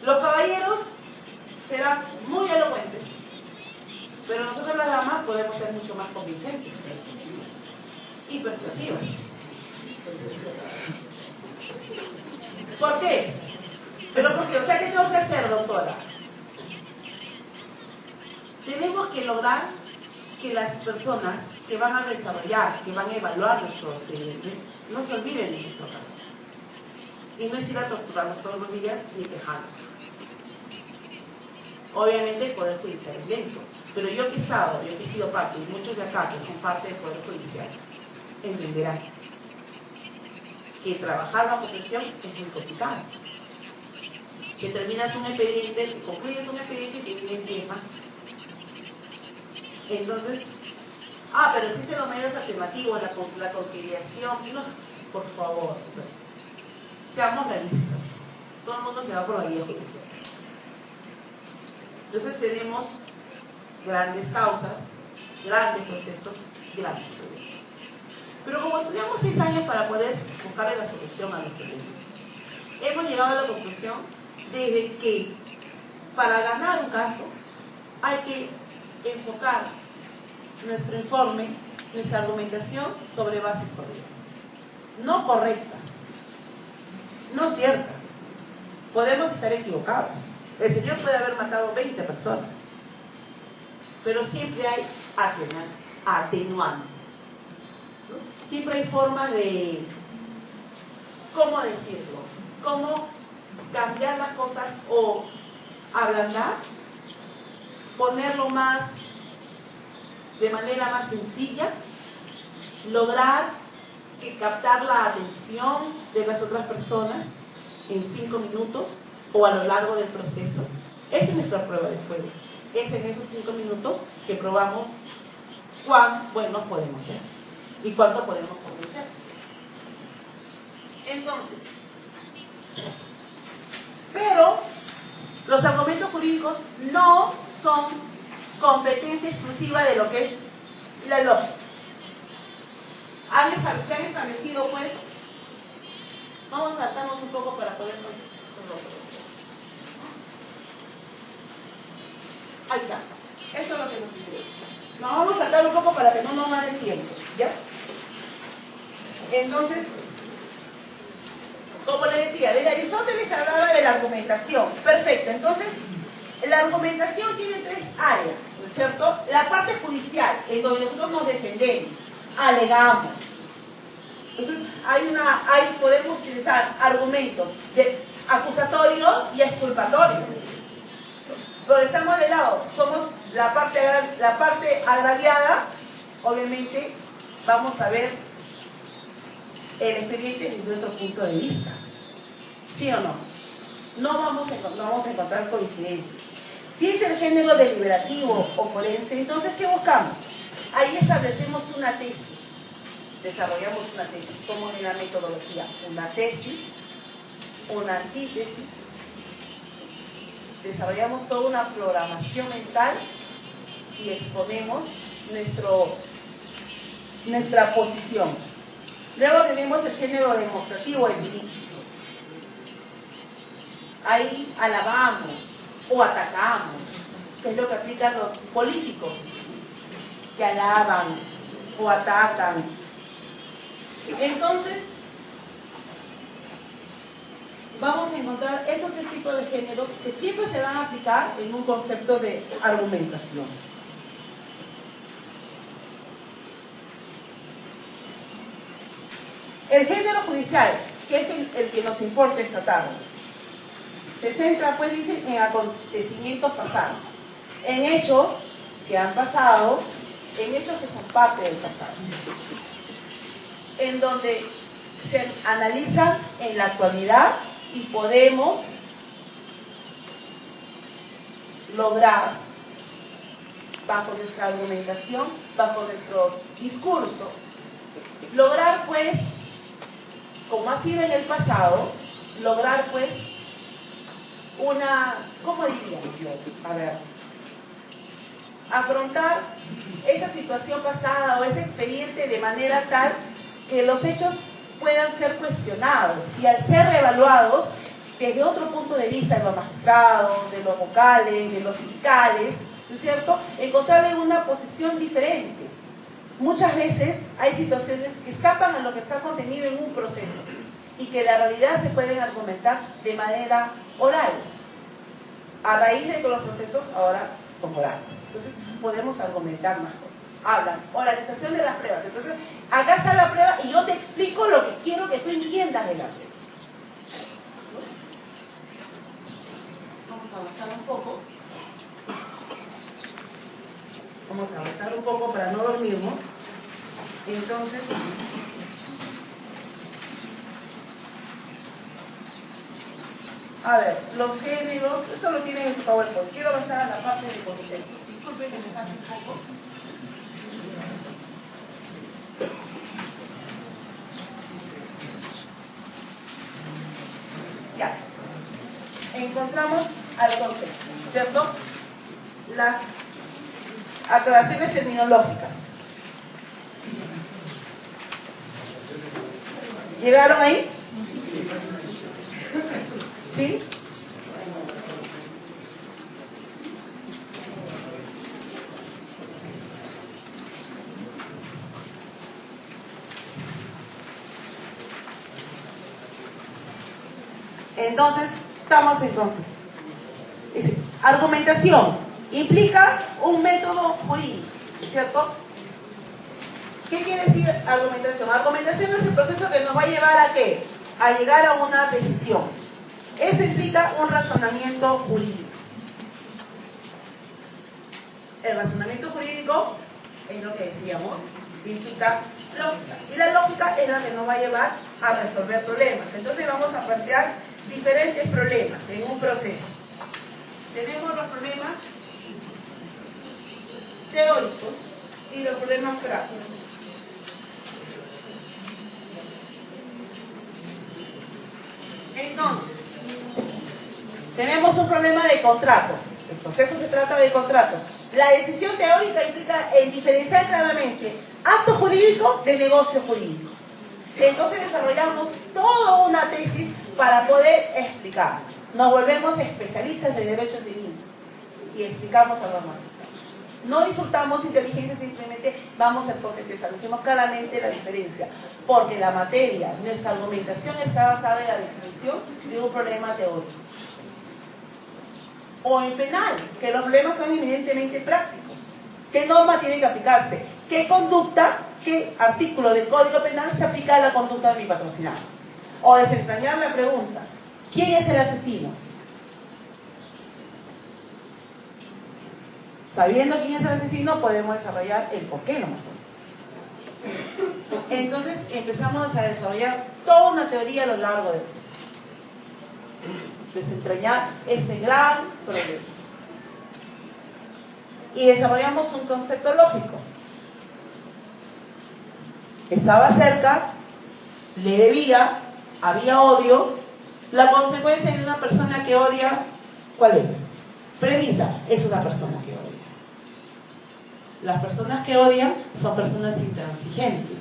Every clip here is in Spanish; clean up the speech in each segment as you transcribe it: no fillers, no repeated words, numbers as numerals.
Los caballeros serán muy elocuentes, pero nosotros las damas podemos ser mucho más convincentes y persuasivas. ¿Por qué? Pero porque, o sea, ¿qué tengo que hacer, doctora? Tenemos que lograr que las personas que van a desarrollar, que van a evaluar nuestros expedientes, no se olviden de nuestro caso. Y no es ir a torturarnos todos los días ni quejarnos. Obviamente el Poder Judicial es lento, pero yo que he sido parte, y muchos de acá que son parte del Poder Judicial, entenderán que trabajar bajo presión es muy complicado. Que terminas un expediente, que concluyes un expediente y te viene en tema. Entonces, pero existen los medios alternativos, la conciliación. No, por favor, seamos realistas. Todo el mundo se va por la vía judicial. Entonces tenemos grandes causas, grandes procesos, grandes problemas. Pero como estudiamos 6 años para poder buscarle la solución a los problemas, hemos llegado a la conclusión de que para ganar un caso hay que enfocar nuestro informe, nuestra argumentación sobre bases sólidas, no correctas, no ciertas. Podemos estar equivocados. El señor puede haber matado 20 personas, pero siempre hay atenuantes. Siempre hay forma de, ¿cómo decirlo? ¿Cómo cambiar las cosas o ablandar? Ponerlo más, de manera más sencilla, lograr captar la atención de las otras personas en 5 minutos o a lo largo del proceso. Esa es nuestra prueba de fuego. Es en esos 5 minutos que probamos cuán buenos podemos ser y cuánto podemos convencer. Entonces, pero los argumentos jurídicos no son competencia exclusiva de lo que es la lógica. Se han establecido, pues, vamos a saltarnos un poco para poder ahí está. Esto es lo que nos interesa. Nos vamos a saltar un poco para que no nos gane el tiempo, ¿ya? Entonces, como les decía, desde Aristóteles hablaba de la argumentación. Perfecto. Entonces, la argumentación tiene 3 áreas, ¿no es cierto? La parte judicial, en donde nosotros nos defendemos, alegamos. Entonces, podemos utilizar argumentos acusatorios y exculpatorios. Pero estamos de lado, somos la parte agraviada. Obviamente, vamos a ver el expediente desde otro punto de vista. ¿Sí o no? No vamos a encontrar coincidencias. Si es el género deliberativo o forense, entonces, ¿qué buscamos? Ahí establecemos una tesis. Desarrollamos una tesis, como en la metodología. Una tesis, una antítesis. Desarrollamos toda una programación mental y exponemos nuestra posición. Luego tenemos el género demostrativo, empírico. Ahí alabamos o atacamos, que es lo que aplican los políticos, que alaban o atacan. Entonces, vamos a encontrar esos 3 tipos de géneros que siempre se van a aplicar en un concepto de argumentación. El género judicial, que es el que nos importa esta tarde, se centra, pues, dicen, en acontecimientos pasados, en hechos que han pasado, en hechos que son parte del pasado, en donde se analizan en la actualidad y podemos lograr, bajo nuestra argumentación, bajo nuestro discurso, lograr, pues, como ha sido en el pasado, lograr, pues, ¿cómo diría yo? A ver, afrontar esa situación pasada o ese expediente de manera tal que los hechos puedan ser cuestionados y al ser reevaluados desde otro punto de vista, de los magistrados, de los vocales, de los fiscales, ¿no es cierto?, encontrarle una posición diferente. Muchas veces hay situaciones que escapan a lo que está contenido en un proceso y que en la realidad se pueden argumentar de manera oral, a raíz de que los procesos ahora son orales. Entonces podemos argumentar más cosas. Hablan, oralización de las pruebas. Entonces, acá está la prueba y yo te explico lo que quiero que tú entiendas de la prueba. Vamos a avanzar un poco. Vamos a avanzar un poco para no dormirnos. Entonces, a ver, los géneros, eso lo tienen en su PowerPoint. Quiero avanzar a la parte de contexto. Disculpen que me saque un poco. Ya. Encontramos al contexto, ¿cierto? Las aclaraciones terminológicas. ¿Llegaron ahí? ¿Sí? Entonces, estamos entonces. Dice, argumentación implica un método jurídico, ¿cierto? ¿Qué quiere decir argumentación? Argumentación es el proceso que nos va a llevar a ¿qué? A llegar a una decisión. Eso implica un razonamiento jurídico. El razonamiento jurídico es lo que decíamos, implica lógica. Y la lógica es la que nos va a llevar a resolver problemas. Entonces vamos a plantear diferentes problemas en un proceso. Tenemos los problemas teóricos y los problemas prácticos. Entonces, tenemos un problema de contrato. El proceso se trata de contrato. La decisión teórica implica el diferenciar claramente acto jurídico de negocio jurídico. Entonces desarrollamos toda una tesis para poder explicar. Nos volvemos especialistas de derecho civil y explicamos a los magistrados. No insultamos inteligencia, simplemente vamos al concepto, establecemos claramente la diferencia, porque la materia, nuestra argumentación está basada en la definición de un problema teórico. O en penal, que los problemas son evidentemente prácticos. ¿Qué norma tiene que aplicarse? ¿Qué conducta, qué artículo del Código Penal se aplica a la conducta de mi patrocinado? O desentrañar la pregunta, ¿quién es el asesino? Sabiendo quién es el asesino, podemos desarrollar el por qué lo mató. Entonces empezamos a desarrollar toda una teoría a lo largo del proceso. Desentrañar ese gran problema. Y desarrollamos un concepto lógico. Estaba cerca, le debía, había odio. La consecuencia de una persona que odia, ¿cuál es? Premisa, es una persona que odia. Las personas que odian son personas intransigentes.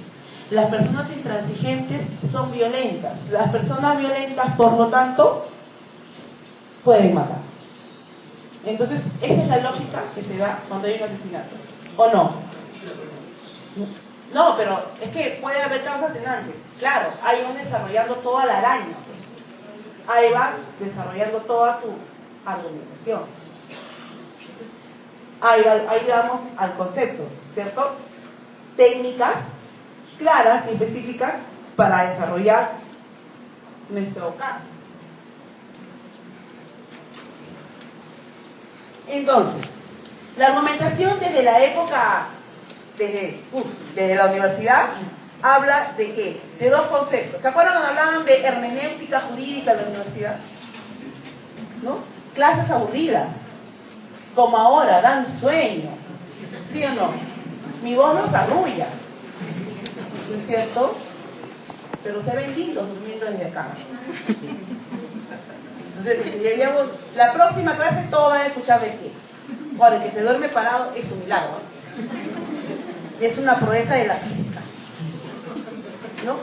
Las personas intransigentes son violentas. Las personas violentas, por lo tanto, pueden matar. Entonces, esa es la lógica que se da cuando hay un asesinato. ¿O no? No, pero es que puede haber causas atenuantes. Claro, ahí vas desarrollando toda la araña. Pues. Ahí vas desarrollando toda tu argumentación. Ahí vamos al concepto, ¿cierto? Técnicas claras y específicas para desarrollar nuestro caso. Entonces, la argumentación desde la época, desde la universidad, habla de ¿qué? De dos conceptos. ¿Se acuerdan cuando hablaban de hermenéutica jurídica en la universidad? ¿No? Clases aburridas, como ahora, dan sueño, ¿sí o no? Mi voz nos arrulla, ¿no es cierto? Pero se ven lindos durmiendo desde acá. Entonces, diríamos, la próxima clase todos van a escuchar de qué. Ahora, el que se duerme parado es un milagro. Es una proeza de la física, ¿no?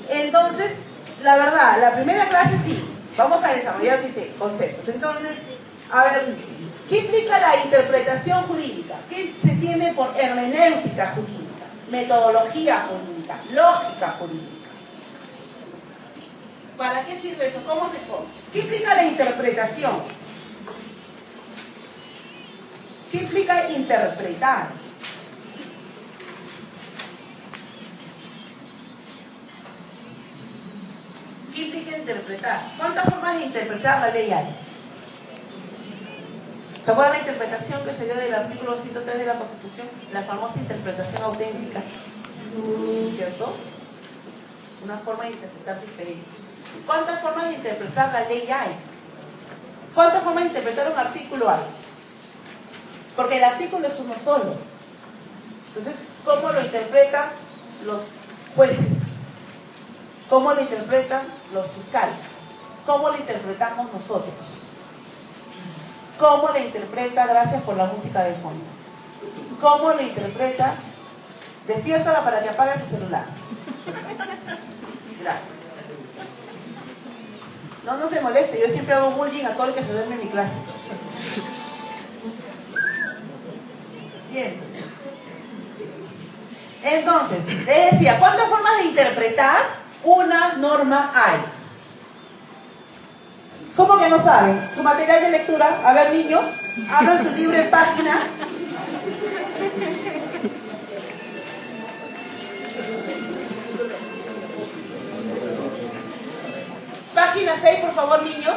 Entonces, la verdad, la primera clase sí, Vamos a desarrollar conceptos. Entonces, a ver, ¿qué implica la interpretación jurídica? ¿Qué se tiene por hermenéutica jurídica? Metodología jurídica, lógica jurídica. ¿Para qué sirve eso? ¿Cómo se pone? ¿Qué implica la interpretación? ¿Qué implica interpretar? ¿Qué implica interpretar? ¿Cuántas formas de interpretar la ley hay? ¿Se acuerdan la interpretación que se dio del artículo 103 de la Constitución? La famosa interpretación auténtica. ¿Cierto? Una forma de interpretar diferente. ¿Cuántas formas de interpretar la ley hay? ¿Cuántas formas de interpretar un artículo hay? Porque el artículo es uno solo. Entonces, ¿cómo lo interpretan los jueces? ¿Cómo lo interpretan los fiscales? ¿Cómo lo interpretamos nosotros? ¿Cómo lo interpreta? Gracias por la música de fondo. ¿Cómo lo interpreta? Despiértala para que apague su celular. Gracias. No se moleste, yo siempre hago bullying a todo el que se duerme en mi clase. Siempre. Entonces, les decía, ¿cuántas formas de interpretar una norma hay? ¿Cómo que no saben? Su material de lectura, a ver niños, abran su libro en página. Página 6, por favor, niños.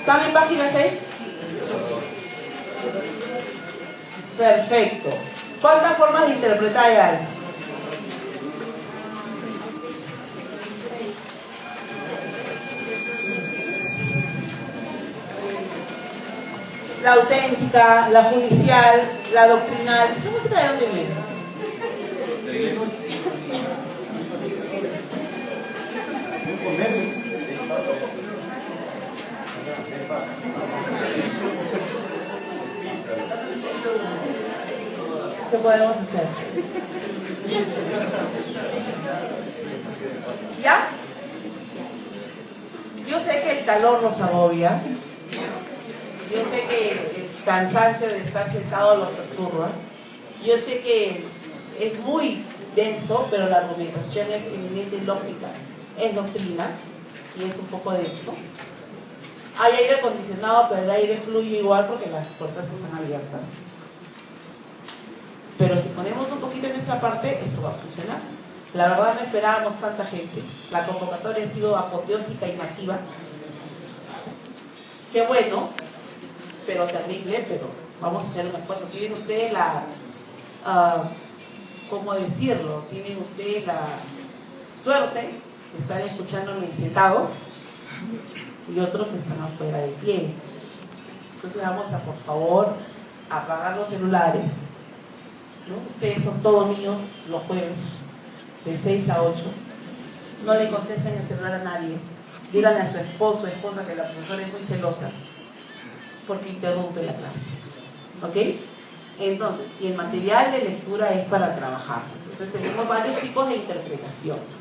¿Están en página 6? Perfecto. ¿Cuántas formas de interpretar hay? La auténtica, la judicial, la doctrinal. ¿Esa música de dónde viene? ¿Qué podemos hacer? ¿Ya? Yo sé que el calor nos agobia. Yo sé que el cansancio de estar sentado los perturba. Yo sé que es muy denso, pero la argumentación es eminente lógica. Es doctrina y es un poco denso. Hay aire acondicionado, pero el aire fluye igual porque las puertas están abiertas. Pero si ponemos un poquito en esta parte, esto va a funcionar. La verdad no esperábamos tanta gente. La convocatoria ha sido apoteósica y masiva. Qué bueno, pero terrible, pero vamos a hacer un esfuerzo. Tienen ustedes la, ¿cómo decirlo? Tienen ustedes la suerte de estar escuchándome sentados y otros que están afuera de pie. Entonces vamos a, por favor, apagar los celulares, ¿no? Ustedes son todos míos los jueves, de 6 a 8. No le contesten el celular a nadie. Díganle a su esposo o esposa que la profesora es muy celosa porque interrumpe la clase. ¿Ok? Entonces, y el material de lectura es para trabajar. Entonces tenemos varios tipos de interpretación.